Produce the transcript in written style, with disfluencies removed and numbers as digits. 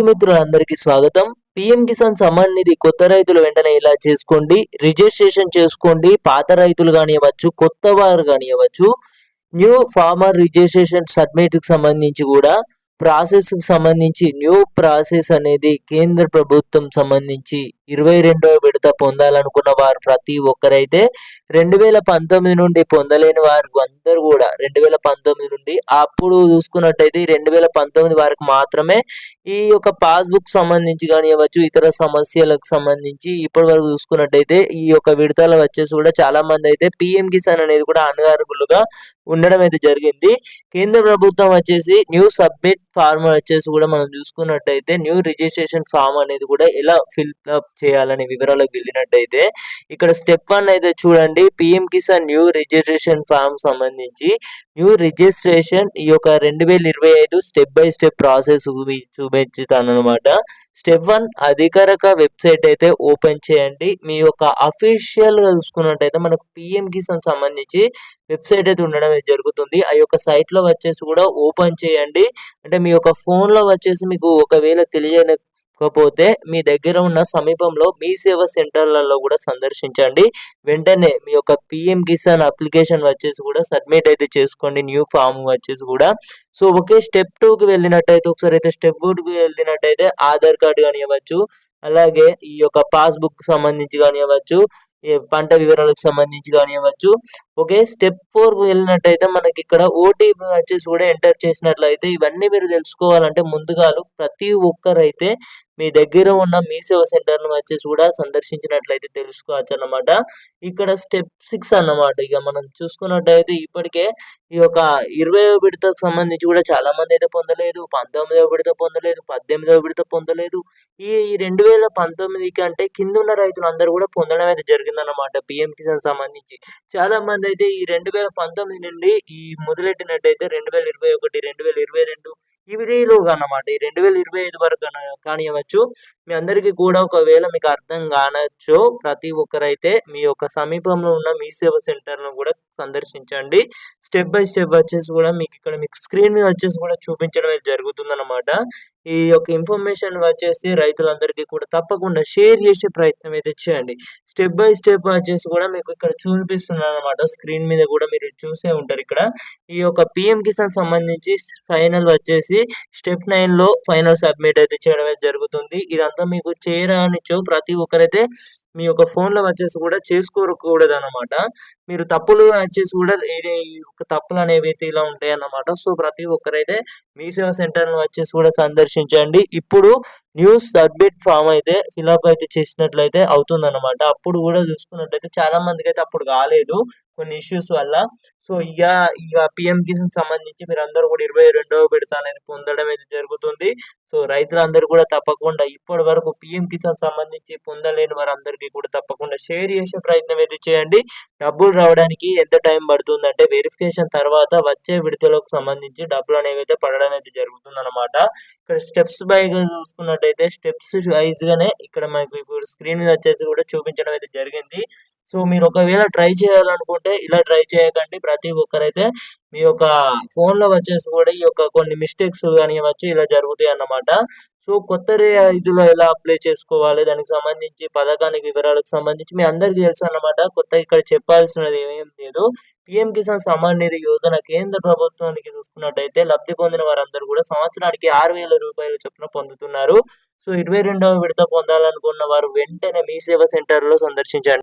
మిత్రులందరికీ స్వాగతం. పీఎం కిసాన్ సమ్మాన్ నిధి కొత్త రైతులు వెంటనే ఇలా చేసుకోండి. రిజిస్ట్రేషన్ చేసుకోండి. పాత రైతులు కానివ్వచ్చు, కొత్త వారు కానివ్వచ్చు. న్యూ ఫార్మర్ రిజిస్ట్రేషన్ సబ్మిట్కి సంబంధించి కూడా ప్రాసెస్కి సంబంధించి న్యూ ప్రాసెస్ అనేది కేంద్ర ప్రభుత్వం సంబంధించి 22వ విడత పొందాలనుకున్న వారు ప్రతి ఒక్కరైతే 2019 నుండి పొందలేని వారు అందరూ కూడా 2019 నుండి అప్పుడు చూసుకున్నట్టయితే 2019 వరకు మాత్రమే ఈ యొక్క పాస్బుక్ సంబంధించి కానివ్వచ్చు, ఇతర సమస్యలకు సంబంధించి ఇప్పటి వరకు చూసుకున్నట్టయితే ఈ యొక్క విడతలు వచ్చేసి కూడా చాలా మంది అయితే పిఎం కిసాన్ అనేది కూడా అనర్హులుగా ఉండడం అయితే జరిగింది. కేంద్ర ప్రభుత్వం వచ్చేసి న్యూ సబ్మిట్ ఫార్మ్ వచ్చేసి కూడా మనం చూసుకున్నట్టయితే న్యూ రిజిస్ట్రేషన్ ఫామ్ అనేది కూడా ఎలా ఫిల్అప్ చేయాలనే వివరాలకు వెళ్ళినట్టయితే ఇక్కడ స్టెప్ 1 అయితే చూడండి. PM Kisan new registration form సంబంధించి న్యూ రిజిస్ట్రేషన్ ఈ యొక్క 2025 స్టెప్ బై స్టెప్ ప్రాసెస్ చూపించుతాను అనమాట. స్టెప్ 1 అధికారిక వెబ్సైట్ అయితే ఓపెన్ చేయండి. మీ యొక్క అఫీషియల్ గా చూసుకున్నట్టయితే మనకు పిఎం కిసాన్ సంబంధించి వెబ్సైట్ అయితే ఉండడం జరుగుతుంది. ఆ యొక్క సైట్ లో వచ్చేసి కూడా ఓపెన్ చేయండి. అంటే మీ యొక్క ఫోన్ లో వచ్చేసి మీకు ఒకవేళ తెలియకపోతే మీ దగ్గర ఉన్న సమీపంలో మీ సేవా సెంటర్లలో కూడా సందర్శించండి. వెంటనే మీ యొక్క పిఎం కిసాన్ అప్లికేషన్ వచ్చేసి కూడా సబ్మిట్ అయితే చేసుకోండి. న్యూ ఫామ్ వచ్చేసి కూడా సో ఓకే. స్టెప్ 2కి వెళ్ళినట్టయితే ఒకసారి అయితే స్టెప్ 2కి వెళ్ళినట్టయితే ఆధార్ కార్డు కానివ్వచ్చు, అలాగే ఈ యొక్క పాస్బుక్ సంబంధించి కానివ్వచ్చు, ఈ పంట వివరాలకు సంబంధించి కానివ్వచ్చు. ఓకే. స్టెప్ 4కు వెళ్ళినట్టయితే మనకి ఇక్కడ ఓటీపీ వచ్చేసి కూడా ఎంటర్ చేసినట్లయితే ఇవన్నీ మీరు తెలుసుకోవాలంటే ముందుగా ప్రతి ఒక్కరైతే మీ దగ్గర ఉన్న మీ సేవ సెంటర్ను వచ్చేసి కూడా సందర్శించినట్లయితే తెలుసుకోవచ్చు అన్నమాట. ఇక్కడ స్టెప్ 6 అన్నమాట. ఇక మనం చూసుకున్నట్టయితే ఇప్పటికే ఈ యొక్క 20వ విడతకు సంబంధించి కూడా చాలా మంది అయితే పొందలేదు, 19వ విడత పొందలేదు, 18వ విడత పొందలేదు. ఈ 2019 కంటే కింద ఉన్న రైతులందరూ కూడా పొందడం అయితే జరిగిందన్నమాట పిఎం కిసాన్ సంబంధించి. చాలా మంది అయితే ఈ 2019 నుండి ఈ మొదలెట్టినట్టయితే 2021, 2022 ఇవిలోగా అన్నమాట. ఈ 2025 వరకు కానివ్వచ్చు. మీ అందరికీ కూడా ఒకవేళ మీకు అర్థం కానొచ్చు, ప్రతి ఒక్కరైతే మీ యొక్క సమీపంలో ఉన్న మీ సేవ సెంటర్ను కూడా సందర్శించండి. స్టెప్ బై స్టెప్ వచ్చేసి కూడా మీకు ఇక్కడ మీకు స్క్రీన్ మీద వచ్చేసి కూడా చూపించడం అయితే జరుగుతుందన్నమాట. ఈ యొక్క ఇన్ఫర్మేషన్ వచ్చేసి రైతులందరికీ కూడా తప్పకుండా షేర్ చేసే ప్రయత్నం అయితే చేయండి. స్టెప్ బై స్టెప్ వచ్చేసి కూడా మీకు ఇక్కడ చూపిస్తున్నాను అనమాట. స్క్రీన్ మీద కూడా మీరు చూసే ఉంటారు. ఇక్కడ ఈ యొక్క పిఎం కిసాన్ సంబంధించి ఫైనల్ వచ్చేసి స్టెప్ 9లో ఫైనల్ సబ్మిట్ అయితే చేయడం అయితే జరుగుతుంది. ఇదంతా మీకు చేయరానిచో ప్రతి ఒక్కరైతే మీ యొక్క ఫోన్లో వచ్చేసి కూడా చేసుకోకూడదు అనమాట. మీరు తప్పులు వచ్చేసి కూడా తప్పులు అనేవి అయితే ఇలా ఉంటాయి అన్నమాట. సో ప్రతి ఒక్కరైతే మీ సేవా సెంటర్ను వచ్చేసి కూడా సందర్శించండి. ఇప్పుడు న్యూ సబ్మిట్ ఫామ్ అయితే ఫిల్అప్ అయితే చేసినట్లయితే అవుతుందన్నమాట. అప్పుడు కూడా చూసుకున్నట్లయితే చాలా మందికి అయితే అప్పుడు కాలేదు కొన్ని ఇష్యూస్ వల్ల. సో ఇక పిఎం కిసాన్ సంబంధించి మీరు అందరూ కూడా 22వ విడత అనేది పొందడం అయితే జరుగుతుంది. సో రైతులందరూ కూడా తప్పకుండా ఇప్పటి వరకు పిఎం కిసాన్ సంబంధించి పొందలేని వారందరికీ కూడా తప్పకుండా షేర్ చేసే ప్రయత్నం అయితే చేయండి. డబ్బులు రావడానికి ఎంత టైం పడుతుందంటే వెరిఫికేషన్ తర్వాత వచ్చే విడతలకు సంబంధించి డబ్బులు అనేవి అయితే పడడం అయితే జరుగుతుంది అనమాట. ఇక్కడ స్టెప్స్ బైగా చూసుకున్నట్టయితే స్టెప్స్ వైజ్ గానే ఇక్కడ మనకు ఇప్పుడు స్క్రీన్ మీద వచ్చేసి కూడా చూపించడం అయితే జరిగింది. సో మీరు ఒకవేళ ట్రై చేయాలనుకుంటే ఇలా ట్రై చేయకండి. ప్రతి ఒక్కరైతే మీ యొక్క ఫోన్లో వచ్చేసి కూడా ఈ యొక్క కొన్ని మిస్టేక్స్ కానివ్వచ్చు ఇలా జరుగుతాయి అన్నమాట. సో కొత్త రైతులు ఎలా అప్లై చేసుకోవాలి, దానికి సంబంధించి పథకానికి వివరాలకు సంబంధించి మీ అందరికీ తెలుసు అన్నమాట. కొత్త ఇక్కడ చెప్పాల్సినది ఏమేం లేదు. పిఎం కిసాన్ సమ్మాన్ నిధి యోజన కేంద్ర ప్రభుత్వానికి చూసుకున్నట్టయితే లబ్ధి పొందిన వారందరూ కూడా సంవత్సరానికి 6,000 రూపాయలు చొప్పున పొందుతున్నారు. సో 22వ విడత పొందాలనుకున్న వారు వెంటనే మీ సేవా సెంటర్లో సందర్శించండి.